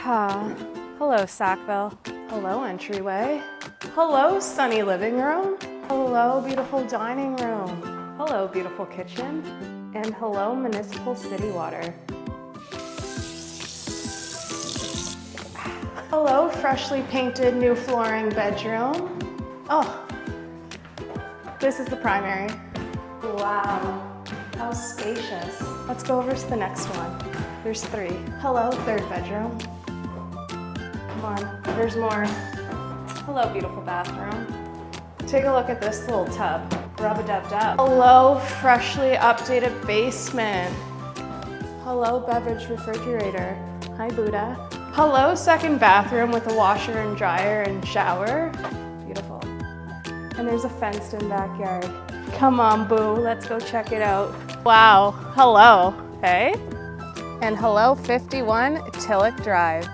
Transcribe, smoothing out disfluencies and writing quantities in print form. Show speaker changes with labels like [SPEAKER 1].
[SPEAKER 1] Hello, Sackville. Hello, entryway. Hello, sunny living room. Hello, beautiful dining room. Hello, beautiful kitchen. And hello, municipal city water. Hello, freshly painted new flooring bedroom. Oh, this is the primary. Wow, how spacious. Let's go over to the next one. There's 3. Hello, third bedroom. Come on, there's more. Hello, beautiful bathroom. Take a look at this little tub. Rub-a-dub-dub. Hello, freshly updated basement. Hello, beverage refrigerator. Hi, Buddha. Hello, second bathroom with a washer and dryer and shower. Beautiful. And there's a fenced-in backyard. Come on, boo, let's go check it out. Wow, hello, hey? And hello, 51 TILLOCK Drive.